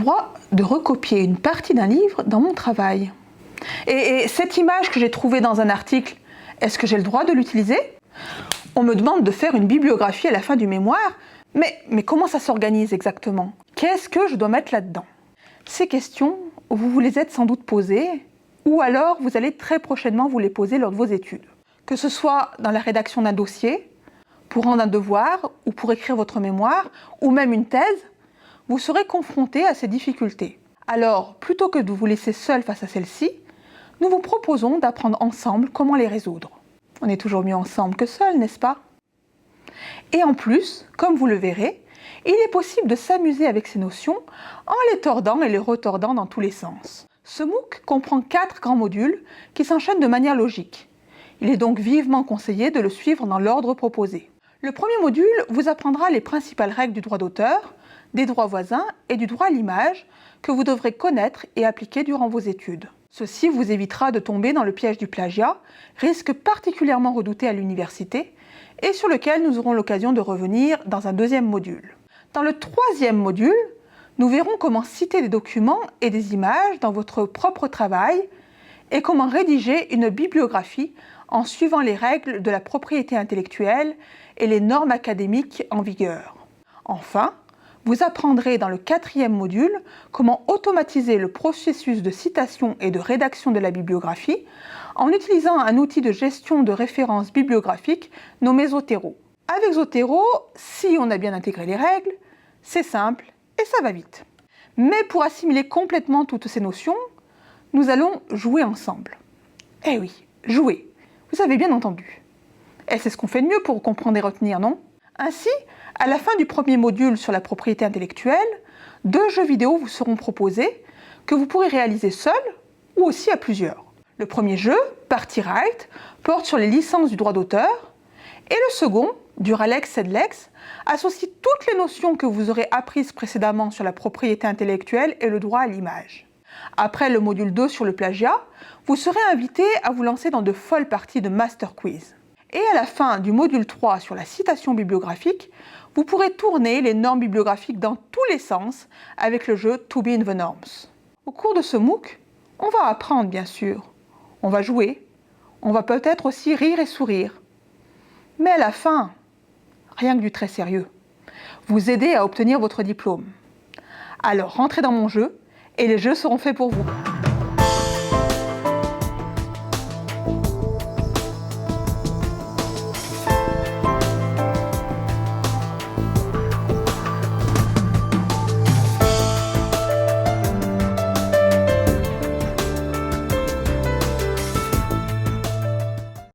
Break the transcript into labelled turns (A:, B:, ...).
A: droit de recopier une partie d'un livre dans mon travail. Et cette image que j'ai trouvée dans un article, est-ce que j'ai le droit de l'utiliser? On me demande de faire une bibliographie à la fin du mémoire, mais comment ça s'organise exactement? Qu'est-ce que je dois mettre là-dedans? Ces questions, vous vous les êtes sans doute posées, ou alors vous allez très prochainement vous les poser lors de vos études. Que ce soit dans la rédaction d'un dossier, pour rendre un devoir, ou pour écrire votre mémoire, ou même une thèse, vous serez confronté à ces difficultés. Alors, plutôt que de vous laisser seul face à celles-ci, nous vous proposons d'apprendre ensemble comment les résoudre. On est toujours mieux ensemble que seul, n'est-ce pas? Et en plus, comme vous le verrez, il est possible de s'amuser avec ces notions en les tordant et les retordant dans tous les sens. Ce MOOC comprend 4 grands modules qui s'enchaînent de manière logique. Il est donc vivement conseillé de le suivre dans l'ordre proposé. Le premier module vous apprendra les principales règles du droit d'auteur, des droits voisins et du droit à l'image que vous devrez connaître et appliquer durant vos études. Ceci vous évitera de tomber dans le piège du plagiat, risque particulièrement redouté à l'université et sur lequel nous aurons l'occasion de revenir dans un deuxième module. Dans le troisième module, nous verrons comment citer des documents et des images dans votre propre travail et comment rédiger une bibliographie en suivant les règles de la propriété intellectuelle et les normes académiques en vigueur. Enfin, vous apprendrez dans le quatrième module comment automatiser le processus de citation et de rédaction de la bibliographie en utilisant un outil de gestion de références bibliographiques nommé Zotero. Avec Zotero, si on a bien intégré les règles, c'est simple et ça va vite. Mais pour assimiler complètement toutes ces notions, nous allons jouer ensemble. Eh oui, jouer, vous avez bien entendu. Et c'est ce qu'on fait de mieux pour comprendre et retenir, non? Ainsi, à la fin du premier module sur la propriété intellectuelle, 2 jeux vidéo vous seront proposés que vous pourrez réaliser seul ou aussi à plusieurs. Le premier jeu, Party Right, porte sur les licences du droit d'auteur et le second, Duralex Sedlex, associe toutes les notions que vous aurez apprises précédemment sur la propriété intellectuelle et le droit à l'image. Après le module 2 sur le plagiat, vous serez invité à vous lancer dans de folles parties de Master Quiz. Et à la fin du module 3 sur la citation bibliographique, vous pourrez tourner les normes bibliographiques dans tous les sens avec le jeu To Be in the Norms. Au cours de ce MOOC, on va apprendre bien sûr, on va jouer, on va peut-être aussi rire et sourire. Mais à la fin, rien que du très sérieux. Vous aider à obtenir votre diplôme. Alors rentrez dans mon jeu et les jeux seront faits pour vous.